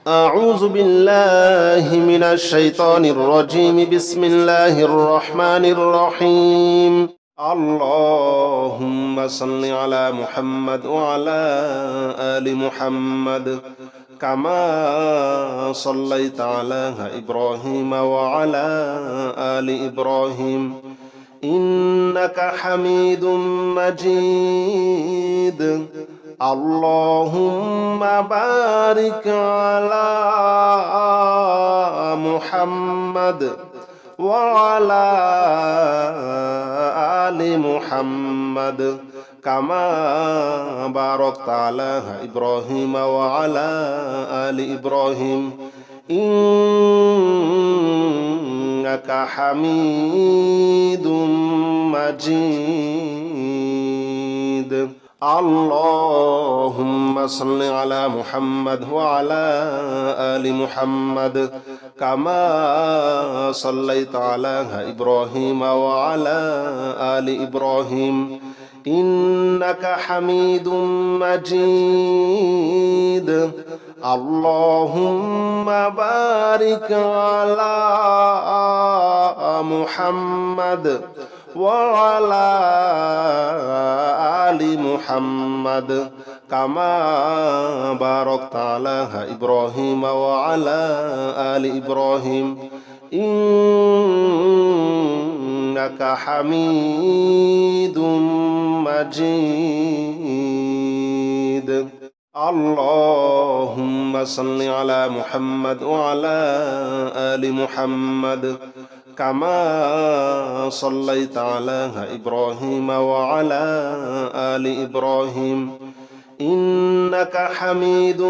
أعوذ بالله من الشيطان الرجيم. بسم الله الرحمن الرحيم. اللهم صل على محمد وعلى آل محمد كما صليت على إبراهيم وعلى آل إبراهيم إنك حميد مجيد. اللهم بارك على محمد وعلى آل محمد كما باركت على إبراهيم وعلى آل إبراهيم إنك حميد مجيد. اللهم صل على محمد وعلى آل محمد كما صليت على إبراهيم وعلى آل إبراهيم إنك حميد مجيد. اللهم بارك على محمد وعلى آل محمد كما باركت على إبراهيم وعلى آل إبراهيم إنك حميد مجيد. اللهم صل على محمد وعلى آل محمد كما صليت على إبراهيم وعلى آل إبراهيم إنك حميد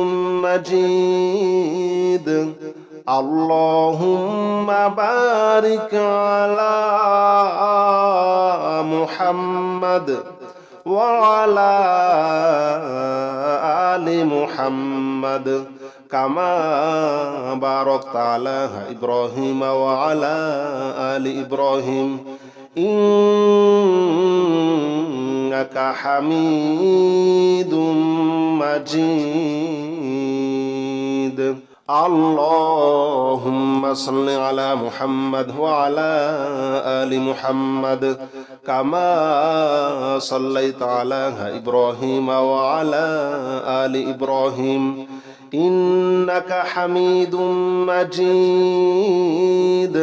مجيد. اللهم بارك على محمد وعلى آل محمد كما باركت على إبراهيم وعلى آل إبراهيم إنك حميد مجيد. اللهم صل على محمد وعلى آل محمد كما صليت على إبراهيم وعلى آل إبراهيم إنك حميد مجيد.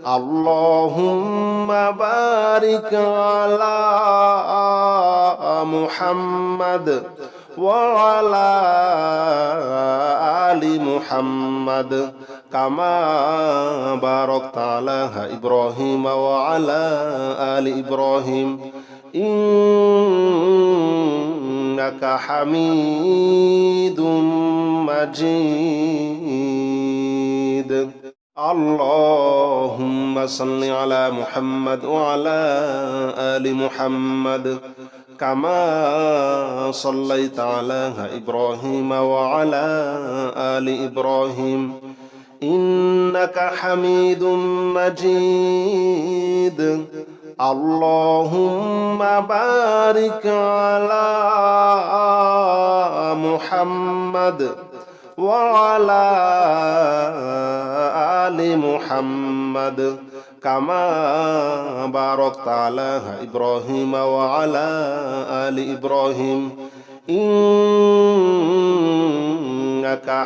اللهم بارك على محمد وعلى آل محمد كما باركت على إبراهيم وعلى آل إبراهيم إنك حميد مجيد. اللهم صل على محمد وعلى آل محمد كما صليت على إبراهيم وعلى آل إبراهيم إنك حميد مجيد. اللهم بارك على محمد وعلى آل محمد كما باركت على إبراهيم وعلى آل إبراهيم إنك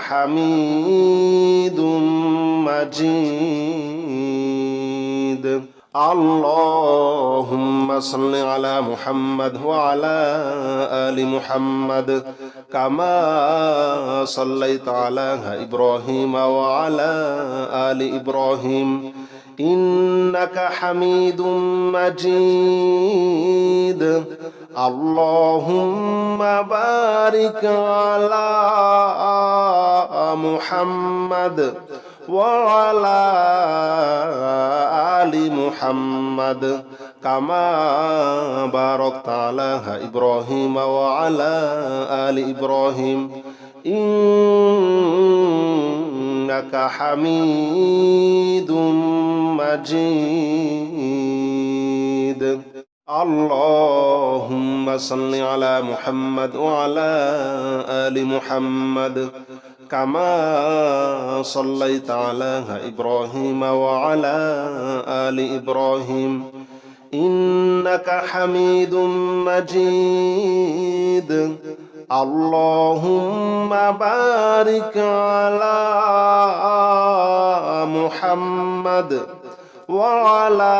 حميد مجيد. اللهم صل على محمد وعلى آل محمد كما صليت على إبراهيم وعلى آل إبراهيم إنك حميد مجيد. اللهم بارك على محمد وعلى آل محمد كما باركت على إبراهيم وعلى آل إبراهيم إنك حميد مجيد. اللهم صل على محمد وعلى آل محمد كما صليت على إبراهيم وعلى آل إبراهيم إنك حميد مجيد اللهم بارك على محمد وعلى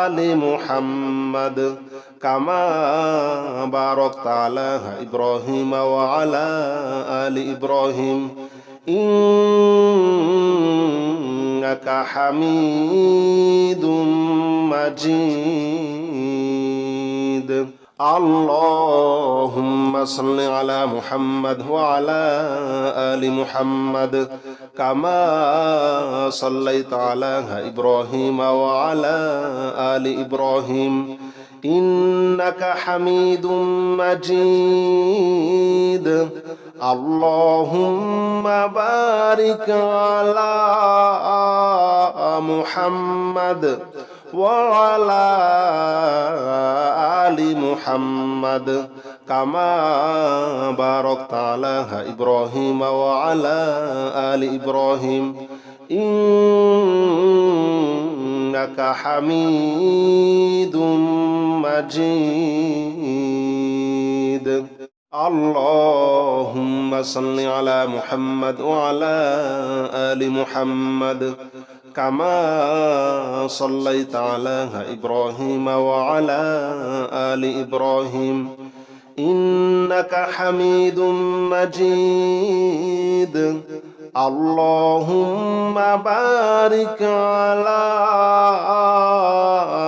آل محمد كما باركت على إبراهيم وعلى آل إبراهيم إنك حميد مجيد اللهم صل على محمد وعلى آل محمد كما صليت على إبراهيم وعلى آل إبراهيم إنك حميد مجيد اللهم بارك على محمد وعلى آل محمد كما باركت على إبراهيم وعلى آل إبراهيم إنك حميد مجيد اللهم صل على محمد وعلى آل محمد كما صليت على إبراهيم وعلى آل إبراهيم إنك حميد مجيد اللهم بارك على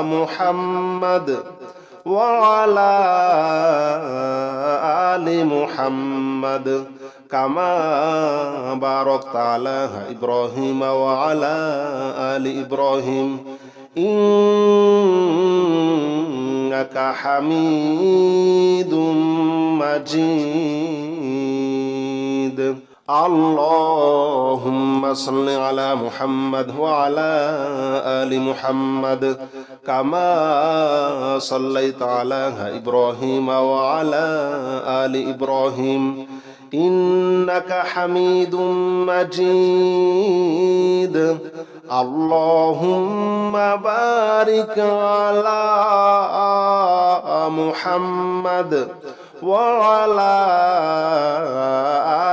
محمد وعلى آل محمد كما باركت على إبراهيم وعلى آل إبراهيم إنك حميد مجيد اللهم صل على محمد وعلى آل محمد كما صليت على إبراهيم وعلى آل إبراهيم إنك حميد مجيد اللهم بارك على محمد وعلى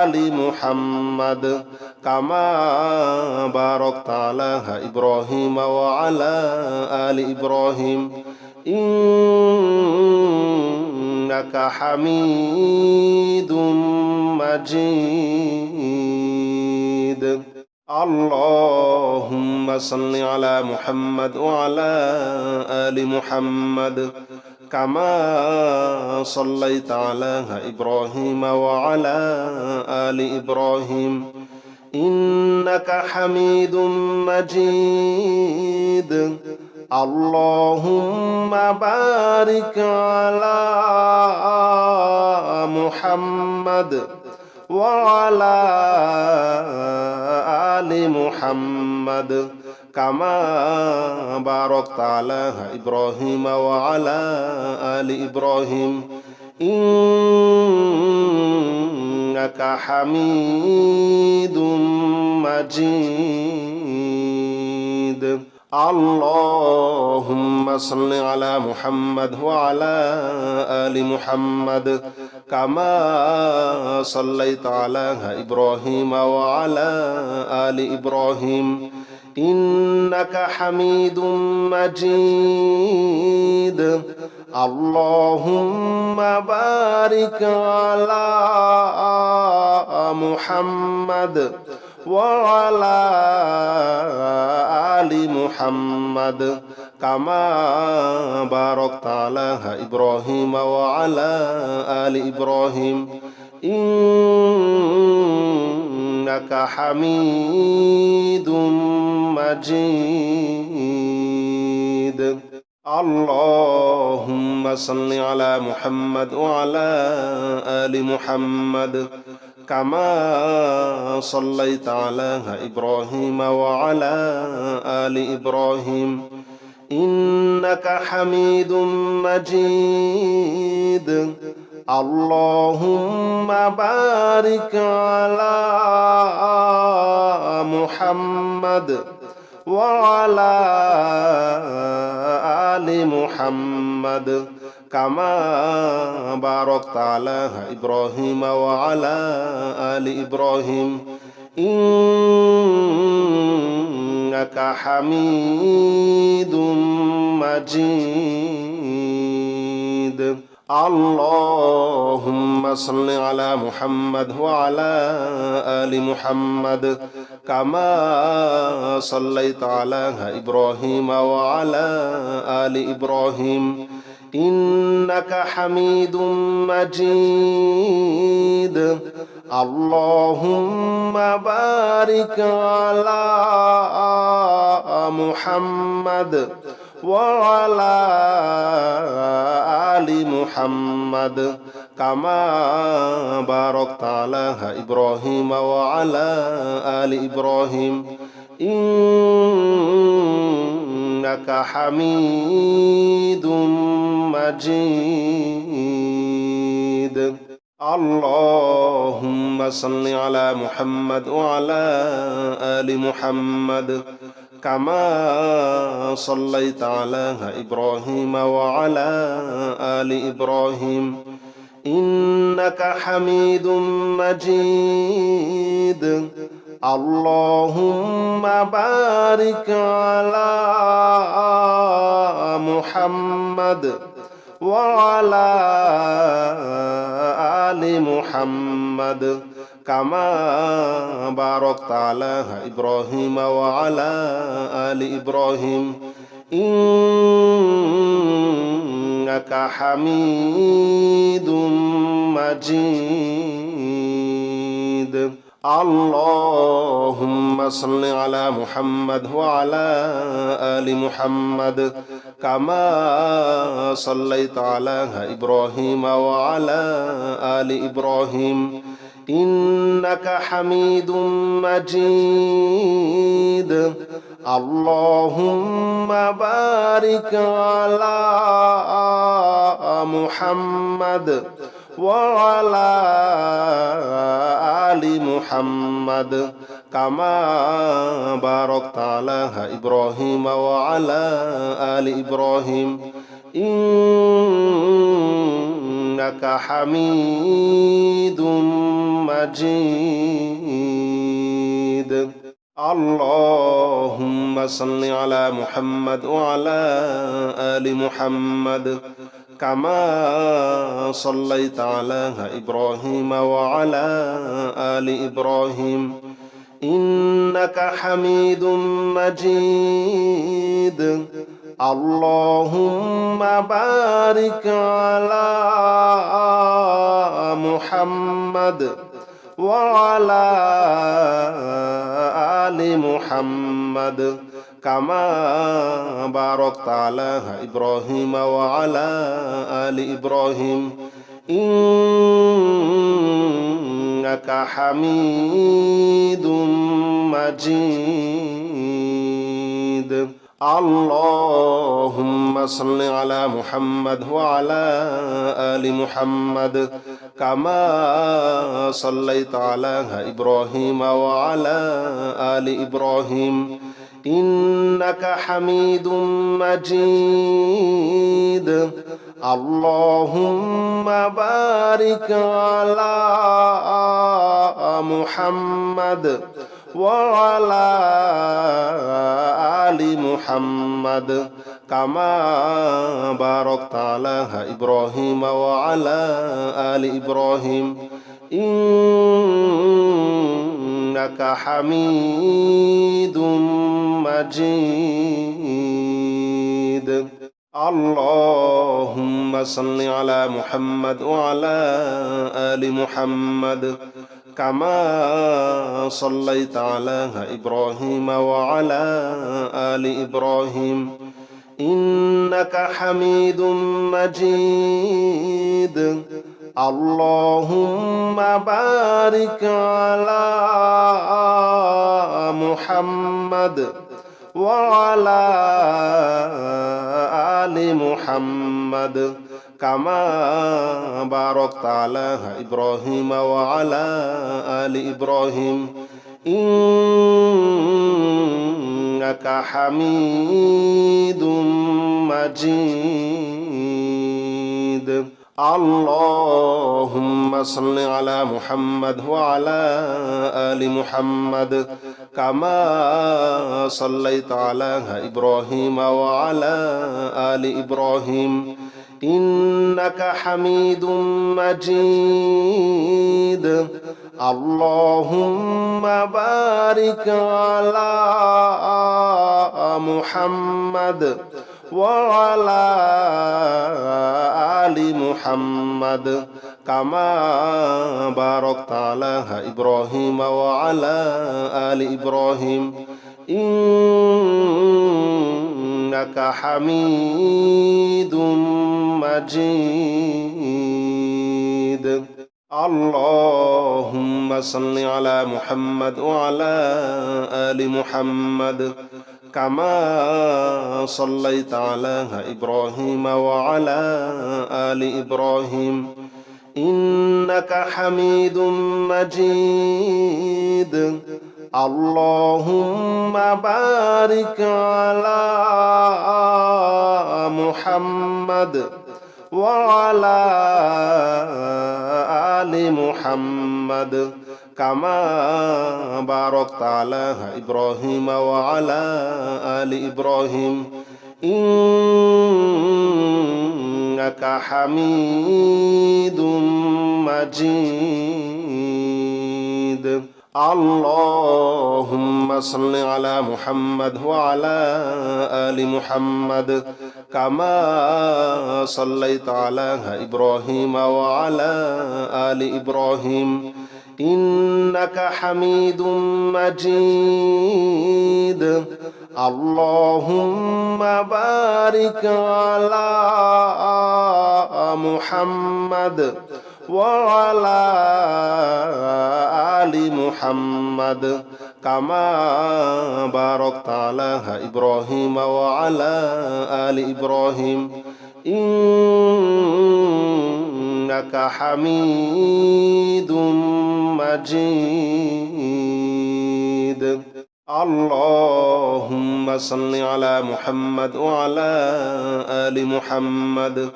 آل محمد كما باركت على إبراهيم وعلى آل إبراهيم إنك حميد مجيد اللهم صل على محمد وعلى آل محمد كما صليت على إبراهيم وعلى آل إبراهيم إنك حميد مجيد اللهم بارك على محمد وعلى آل محمد كما باركت على إبراهيم وعلى آل إبراهيم إنك حميد مجيد اللهم صل على محمد وعلى آل محمد كما صليت على إبراهيم وعلى آل إبراهيم إنك حميد مجيد اللهم بارك على محمد وعلى آل محمد كما باركت على إبراهيم وعلى آل إبراهيم إنك حميد مجيد اللهم صل على محمد وعلى آل محمد كما صليت على إبراهيم وعلى آل إبراهيم إنك حميد مجيد اللهم بارك على محمد وعلى آل محمد كما باركت على إبراهيم وعلى آل إبراهيم إنك حميد مجيد اللهم صل على محمد وعلى آل محمد كما صليت على إبراهيم وعلى آل إبراهيم إنك حميد مجيد اللهم بارك على محمد وعلى آل محمد كما باركت على إبراهيم وعلى آل إبراهيم إنك حميد مجيد اللهم صل على محمد وعلى آل محمد كما صليت على إبراهيم وعلى آل إبراهيم إنك حميد مجيد اللهم بارك على محمد وعلى آل محمد كما باركت على إبراهيم وعلى آل إبراهيم إنك حميد مجيد اللهم صل على محمد وعلى آل محمد كما صليت على إبراهيم وعلى آل إبراهيم إنك حميد مجيد اللهم بارك على محمد وعلى آل محمد كما باركت على إبراهيم وعلى آل إبراهيم إنك حميد مجيد اللهم صل على محمد وعلى آل محمد كما صليت على إبراهيم وعلى آل إبراهيم إنك حميد مجيد اللهم بارك على محمد وعلى آل محمد كما باركت على إبراهيم وعلى آل إبراهيم إنك حميد مجيد اللهم صل على محمد وعلى آل محمد كما صليت على إبراهيم وعلى آل إبراهيم إنك حميد مجيد اللهم بارك على محمد وعلى آل محمد كما باركت على إبراهيم وعلى آل إبراهيم إنك حميد مجيد اللهم صل على محمد وعلى آل محمد كما صليت على إبراهيم وعلى آل إبراهيم إنك حميد مجيد اللهم بارك على محمد وعلى آل محمد كما باركت على إبراهيم وعلى آل إبراهيم إنك حميد مجيد. اللهم صل على محمد وعلى آل محمد كما صليت على إبراهيم وعلى آل إبراهيم إنك حميد مجيد. اللهم بارك على محمد وعلى آل محمد كما باركت على إبراهيم وعلى آل إبراهيم إنك حميد مجيد. اللهم صل على محمد وعلى آل محمد كما صليت على إبراهيم وعلى آل إبراهيم إنك حميد مجيد. اللهم بارك على محمد وعلى آل محمد كما باركت على إبراهيم وعلى آل إبراهيم إنك حميد مجيد. اللهم صل على محمد وعلى آل محمد كما صليت على إبراهيم وعلى آل إبراهيم إنك حميد مجيد. اللهم بارك على محمد وعلى آل محمد كما باركت على إبراهيم وعلى آل إبراهيم إنك حميد مجيد. اللهم صل على محمد وعلى آل محمد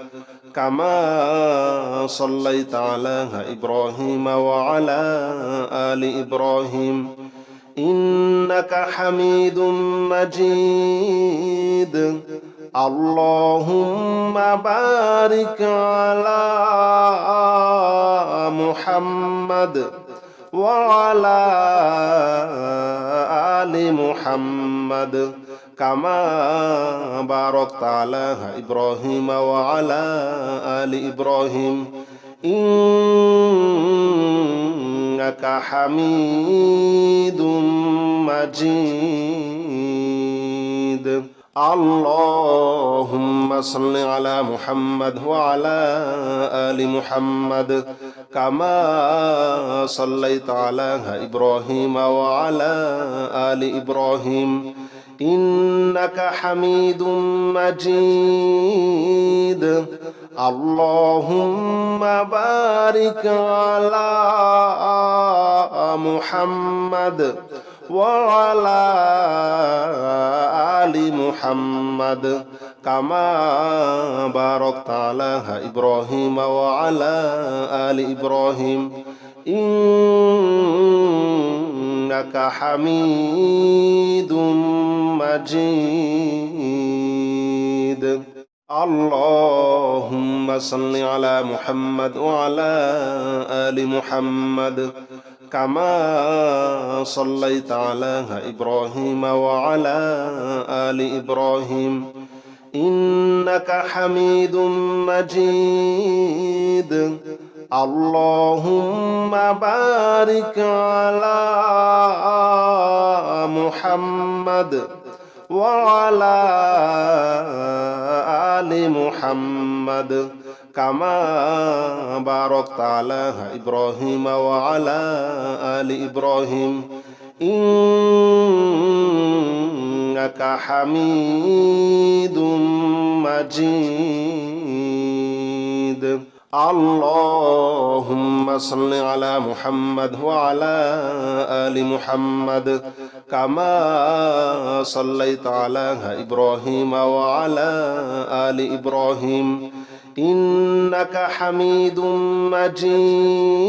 كما صليت على إبراهيم وعلى آل إبراهيم إنك حميد مجيد. اللهم بارك على محمد وعلى آل محمد كما باركت على إبراهيم وعلى آل إبراهيم إنك حميد مجيد. اللهم صل على محمد وعلى آل محمد كما صليت على إبراهيم وعلى آل إبراهيم إنك حميد مجيد. اللهم بارك على محمد وعلى آل محمد كما باركت على إبراهيم وعلى آل إبراهيم إنك حميد مجيد. اللهم صل على محمد وعلى آل محمد كما صليت على إبراهيم وعلى آل إبراهيم إنك حميد مجيد. اللهم بارك على محمد وعلى آل محمد كما باركت على إبراهيم وعلى آل إبراهيم إنك حميد مجيد. اللهم صل على محمد وعلى آل محمد كما صليت على إبراهيم وعلى آل إبراهيم إنك حميد مجيد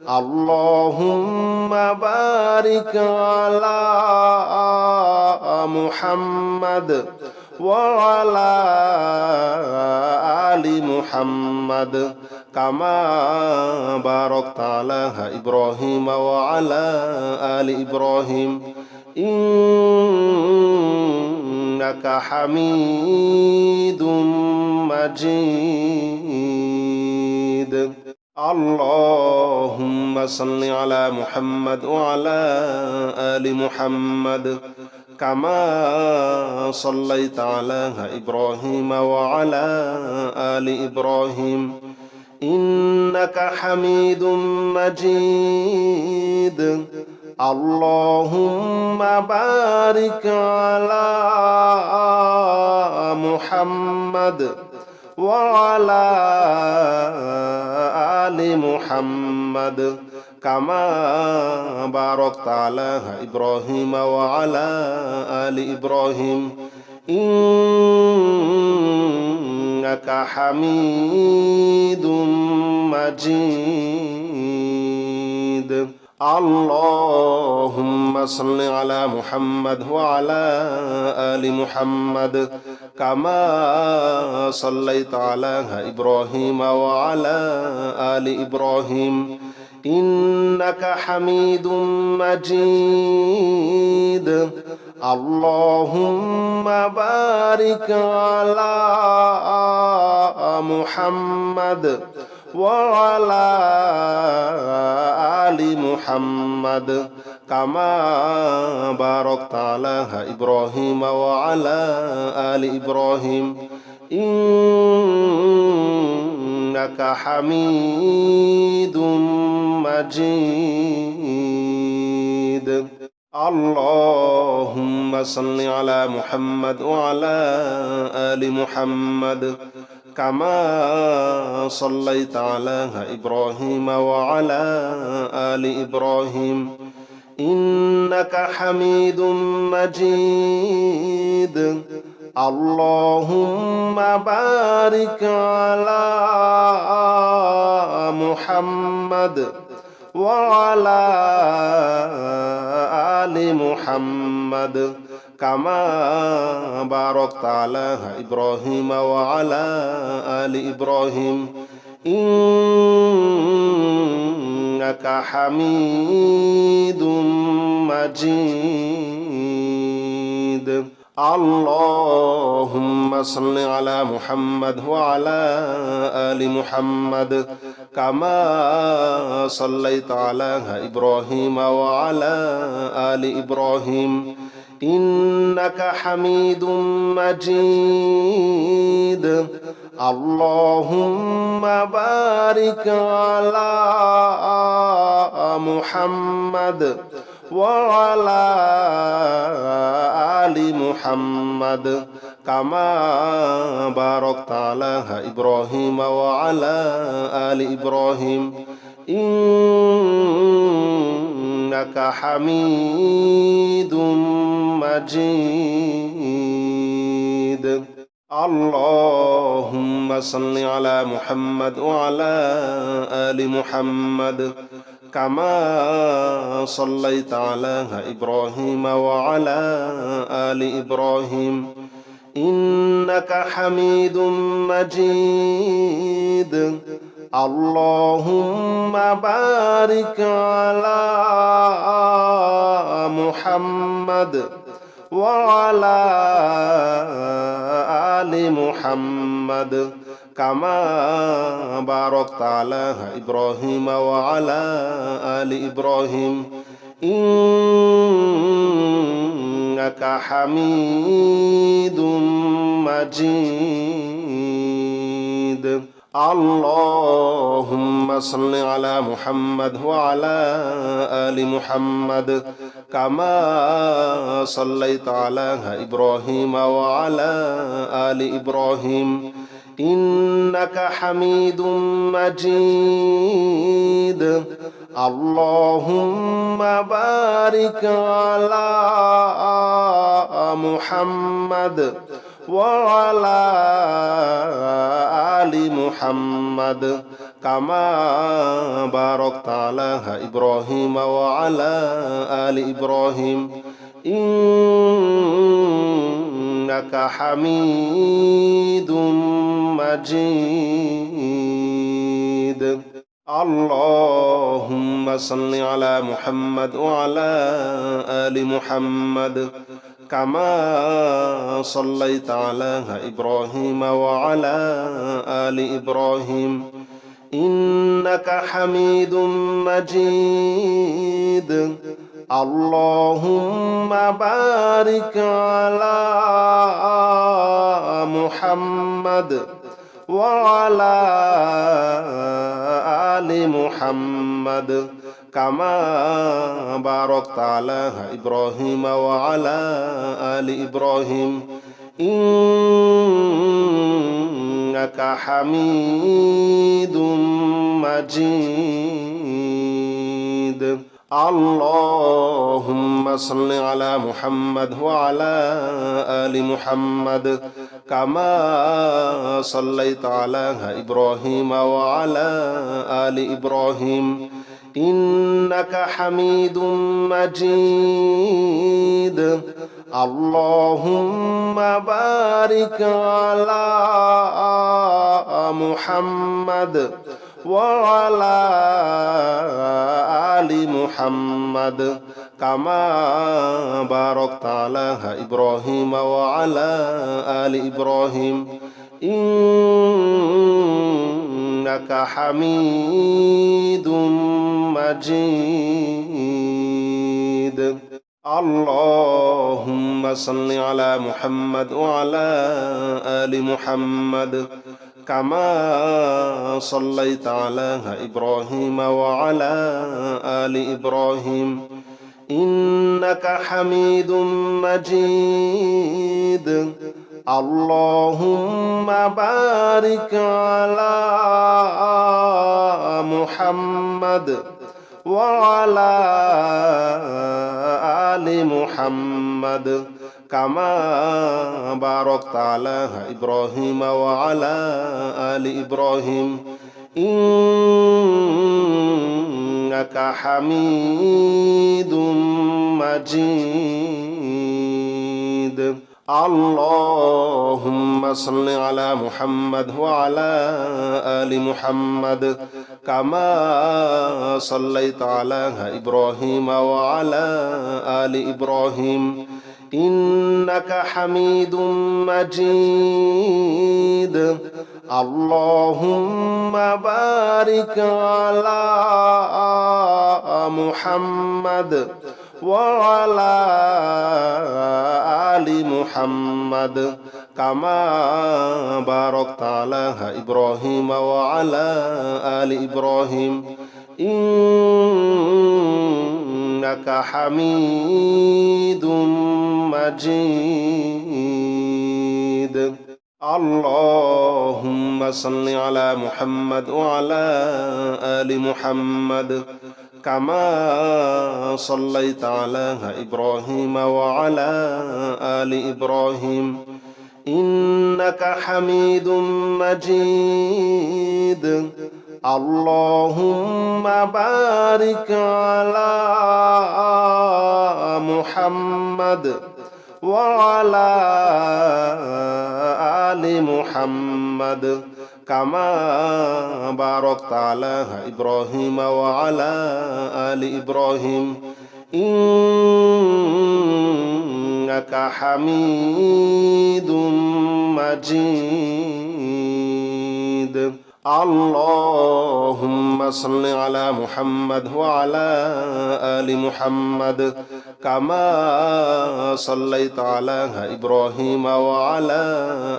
اللهم بارك على محمد وعلى آل محمد كما باركت على إبراهيم وعلى آل إبراهيم إنك حميد مجيد اللهم صل على محمد وعلى آل محمد كما صليت على إبراهيم وعلى آل إبراهيم إنك حميد مجيد اللهم بارك على محمد وعلى آل محمد كما باركت على إبراهيم وعلى آل إبراهيم إنك حميد مجيد اللهم صل على محمد وعلى آل محمد كما صليت على إبراهيم وعلى آل إبراهيم إنك حميد مجيد اللهم بارك على محمد وعلى آل محمد كما باركت على إبراهيم وعلى آل إبراهيم إنك حميد مجيد اللهم صل على محمد وعلى آل محمد كما صليت على إبراهيم وعلى آل إبراهيم إنك حميد مجيد اللهم بارك على محمد وعلى آل محمد كما باركت على إبراهيم وعلى آل إبراهيم إنك حميد مجيد اللهم صل على محمد وعلى آل محمد كما صليت على إبراهيم وعلى آل إبراهيم إنك حميد مجيد اللهم بارك على محمد وعلى آل محمد كما باركت على إبراهيم وعلى آل إبراهيم إنك حميد مجيد اللهم صل على محمد وعلى آل محمد كما صليت على إبراهيم وعلى آل إبراهيم إنك حميد مجيد اللهم بارك على محمد وعلى آل محمد كما باركت على إبراهيم وعلى آل إبراهيم إنك حميد مجيد اللهم صل على محمد وعلى آل محمد كما صليت على إبراهيم وعلى آل إبراهيم إنك حميد مجيد اللهم بارك على محمد وعلى آل محمد كما باركت على إبراهيم وعلى آل إبراهيم إنك حميد مجيد اللهم صل على محمد وعلى آل محمد كما صليت على إبراهيم وعلى آل إبراهيم إنك حميد مجيد اللهم بارك على محمد وعلى آل محمد كما باركت على إبراهيم وعلى آل إبراهيم إنك حميد مجيد اللهم صل على محمد وعلى آل محمد كما صليت على إبراهيم وعلى آل إبراهيم إنك حميد مجيد اللهم بارك على محمد وعلى آل محمد كما باركت على إبراهيم وعلى آل إبراهيم إنك حميد مجيد اللهم صل على محمد وعلى آل محمد كما صليت على إبراهيم وعلى آل إبراهيم إنك حميد مجيد اللهم بارك على محمد وعلى آل محمد كما باركت على إبراهيم وعلى آل إبراهيم إنك حميد مجيد اللهم صل على محمد وعلى آل محمد كما صليت على إبراهيم وعلى آل إبراهيم إنك حميد مجيد اللهم بارك على محمد وعلى آل محمد كما باركت على إبراهيم وعلى آل إبراهيم إنك حميد مجيد اللهم صل على محمد وعلى آل محمد كما صليت على إبراهيم وعلى آل إبراهيم إنك حميد مجيد اللهم بارك على محمد وعلى آل محمد كما باركت على إبراهيم وعلى آل إبراهيم إنك حميد مجيد اللهم صل على محمد وعلى آل محمد كما صليت على إبراهيم وعلى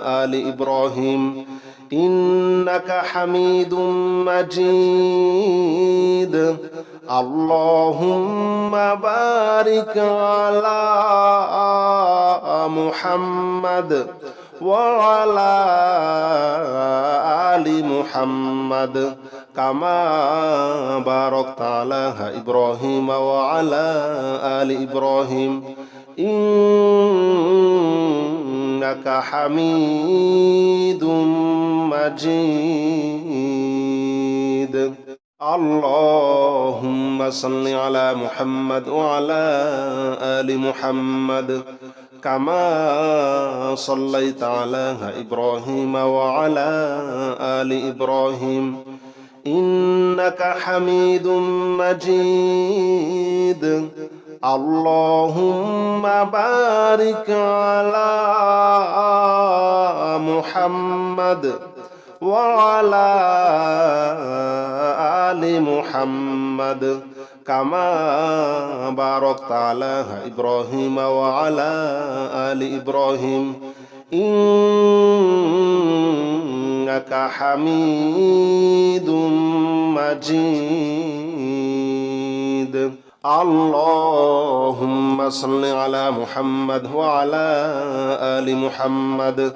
آل إبراهيم إنك حميد مجيد اللهم بارك على محمد وعلى آل محمد كما باركت على إبراهيم وعلى آل إبراهيم إنك حميد مجيد اللهم صل على محمد وعلى آل محمد كما صليت على إبراهيم وعلى آل إبراهيم إنك حميد مجيد اللهم بارك على محمد وعلى آل محمد كما باركت على إبراهيم وعلى آل إبراهيم إنك حميد مجيد اللهم صل على محمد وعلى آل محمد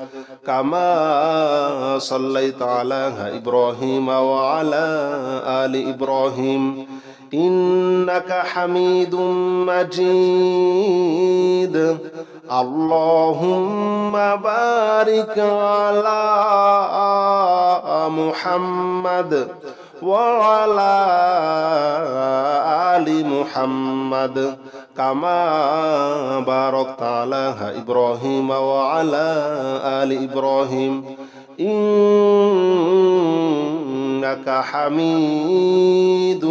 كما صليت على إبراهيم وعلى آل إبراهيم إنك حميد مجيد اللهم بارك على محمد وعلى آل محمد كما باركت على إبراهيم وعلى آل إبراهيم إنك حميد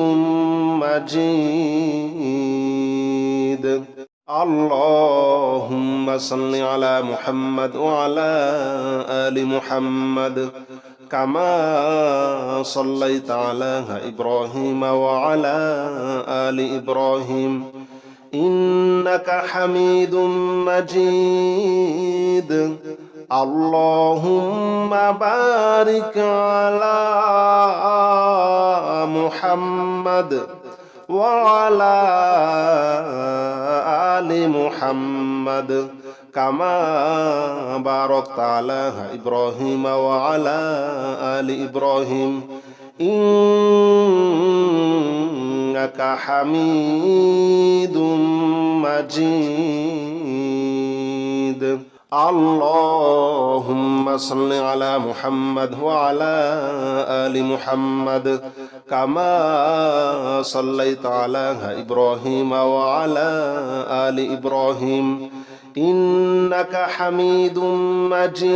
مجيد اللهم صل على محمد وعلى آل محمد كما صليت على إبراهيم وعلى آل إبراهيم إنك حميد مجيد اللهم بارك على محمد وعلى آل محمد كما باركت على إبراهيم وعلى آل إبراهيم إنك حميد مجيد اللهم صل على محمد وعلى آل محمد كما صليت على إبراهيم وعلى آل إبراهيم إنك حميد مجيد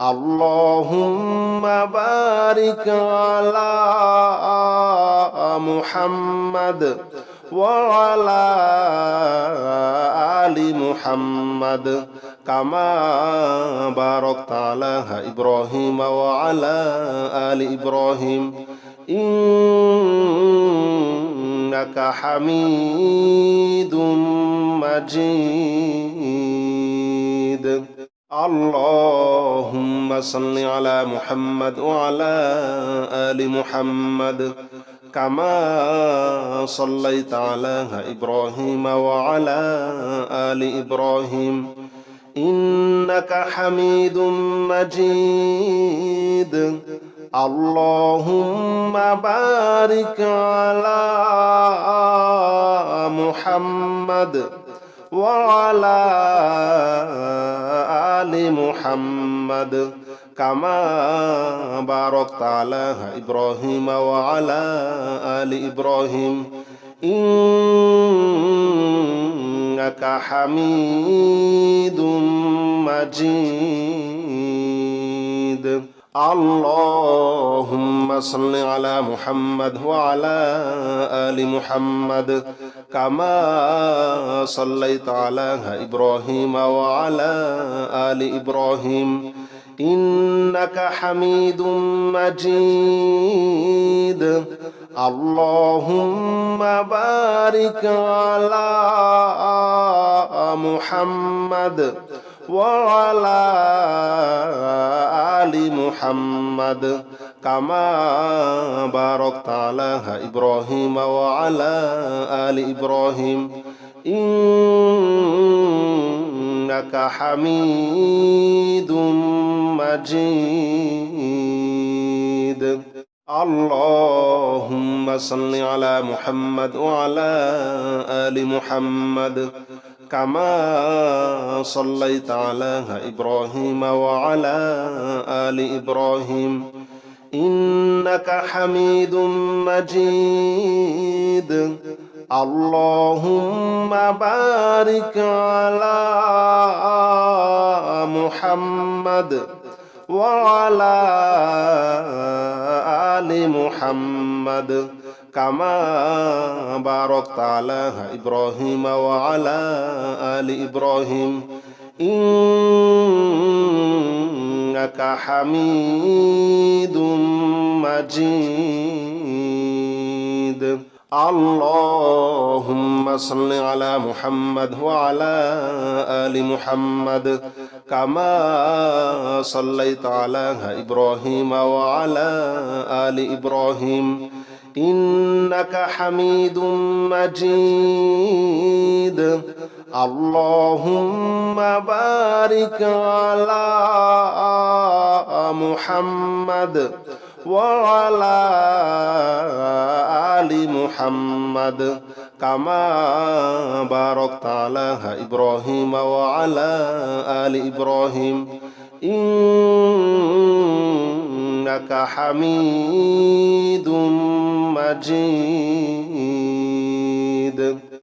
اللهم بارك على محمد وعلى آل محمد كما باركت على إبراهيم وعلى آل إبراهيم إنك حميد مجيد اللهم صل على محمد وعلى آل محمد كما صليت على إبراهيم وعلى آل إبراهيم إنك حميد مجيد اللهم بارك على محمد وعلى آل محمد كما باركت على إبراهيم وعلى آل إبراهيم إنك حميد مجيد اللهم صل على محمد وعلى آل محمد كما صليت على إبراهيم وعلى آل إبراهيم إنك حميد مجيد اللهم بارك على محمد وعلى آل محمد كما باركت على إبراهيم وعلى آل إبراهيم إنك حميد مجيد اللهم صل على محمد وعلى آل محمد كما صليت على إبراهيم وعلى آل إبراهيم إنك حميد مجيد اللهم بارك على محمد وعلى آل محمد كما باركت على إبراهيم وعلى آل إبراهيم إنك حميد مجيد اللهم صل على محمد وعلى آل محمد كما صليت على إبراهيم وعلى آل إبراهيم إنك حميد مجيد اللهم بارك على محمد وعلى آل محمد كما باركت على إبراهيم وعلى آل إبراهيم إنك حميد مجيد